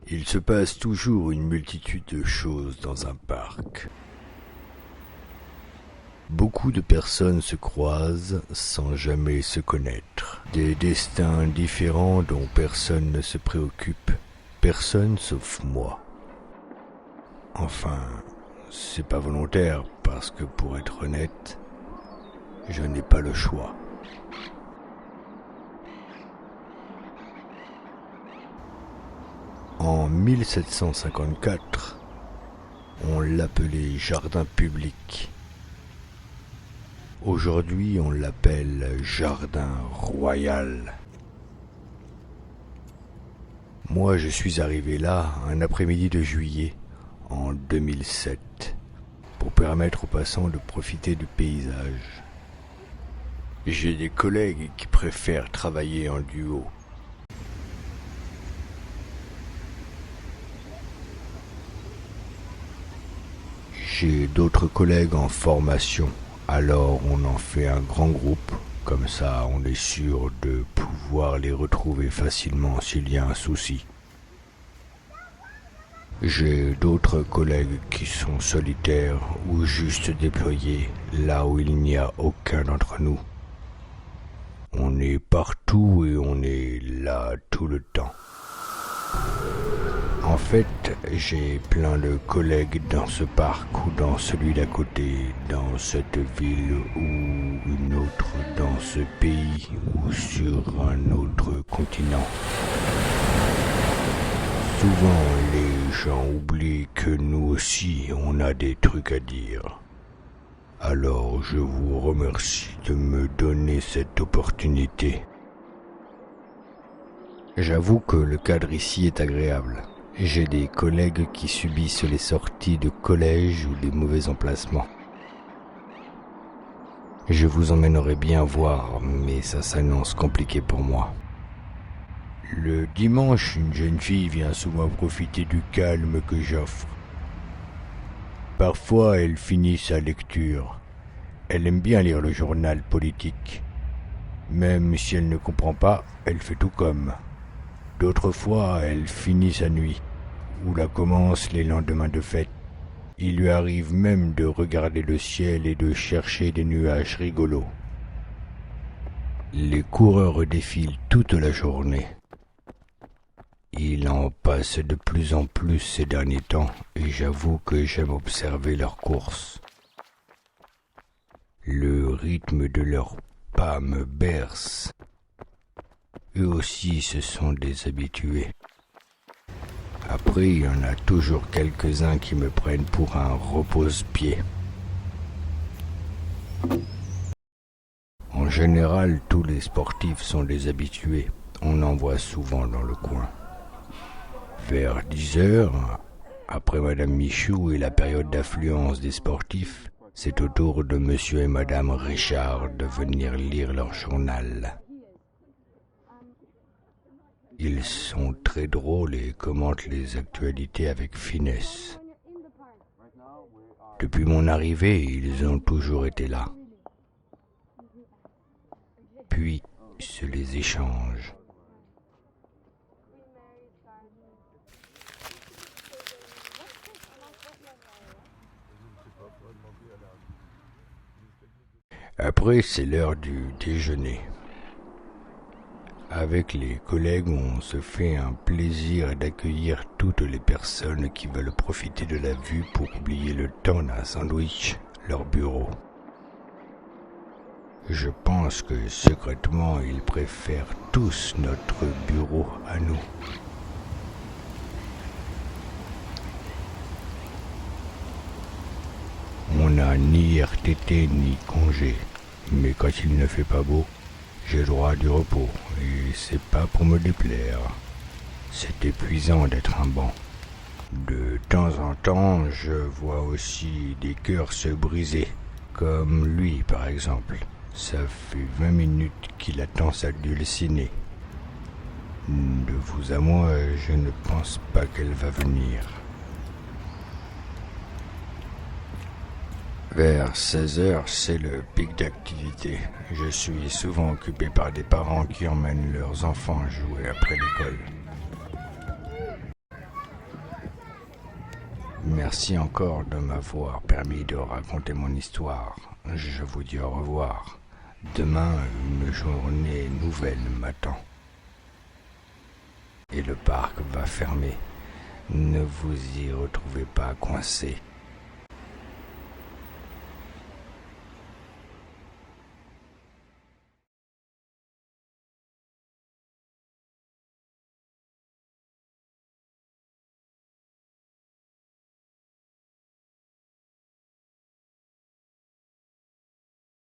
Il se passe toujours une multitude de choses dans un parc. Beaucoup de personnes se croisent sans jamais se connaître. Des destins différents dont personne ne se préoccupe. Personne sauf moi. Enfin, c'est pas volontaire parce que pour être honnête, je n'ai pas le choix. En 1754, on l'appelait jardin public. Aujourd'hui, on l'appelle jardin royal. Moi, je suis arrivé là un après-midi de juillet en 2007 pour permettre aux passants de profiter du paysage. J'ai des collègues qui préfèrent travailler en duo. J'ai d'autres collègues en formation, alors on en fait un grand groupe, comme ça on est sûr de pouvoir les retrouver facilement s'il y a un souci. J'ai d'autres collègues qui sont solitaires ou juste déployés là où il n'y a aucun d'entre nous. On est partout et on est là tout le temps. En fait, j'ai plein de collègues dans ce parc ou dans celui d'à côté, dans cette ville ou une autre, dans ce pays ou sur un autre continent. Souvent, les gens oublient que nous aussi, on a des trucs à dire. Alors, je vous remercie de me donner cette opportunité. J'avoue que le cadre ici est agréable. J'ai des collègues qui subissent les sorties de collège ou les mauvais emplacements. Je vous emmènerai bien voir, mais ça s'annonce compliqué pour moi. Le dimanche, une jeune fille vient souvent profiter du calme que j'offre. Parfois, elle finit sa lecture. Elle aime bien lire le journal politique. Même si elle ne comprend pas, elle fait tout comme. D'autres fois, elle finit sa nuit, ou la commence les lendemains de fête. Il lui arrive même de regarder le ciel et de chercher des nuages rigolos. Les coureurs défilent toute la journée. Il en passe de plus en plus ces derniers temps, et j'avoue que j'aime observer leurs courses. Le rythme de leurs pas me berce. Eux aussi se sont des habitués. Après, il y en a toujours quelques-uns qui me prennent pour un repose-pied. En général, tous les sportifs sont des habitués. On en voit souvent dans le coin. Vers 10 heures, après Madame Michou et la période d'affluence des sportifs, c'est au tour de Monsieur et Madame Richard de venir lire leur journal. Ils sont très drôles et commentent les actualités avec finesse. Depuis mon arrivée, ils ont toujours été là. Puis se les échangent. Après, c'est l'heure du déjeuner. Avec les collègues, on se fait un plaisir d'accueillir toutes les personnes qui veulent profiter de la vue pour oublier le temps d'un sandwich, leur bureau. Je pense que secrètement, ils préfèrent tous notre bureau à nous. On n'a ni RTT ni congé, mais quand il ne fait pas beau, j'ai droit à du repos, et c'est pas pour me déplaire. C'est épuisant d'être un banc. De temps en temps, je vois aussi des cœurs se briser, comme lui par exemple. Ça fait 20 minutes qu'il attend sa dulcinée. De vous à moi, je ne pense pas qu'elle va venir. Vers 16 heures, c'est le pic d'activité. Je suis souvent occupé par des parents qui emmènent leurs enfants jouer après l'école. Merci encore de m'avoir permis de raconter mon histoire. Je vous dis au revoir. Demain, une journée nouvelle m'attend. Et le parc va fermer. Ne vous y retrouvez pas coincé.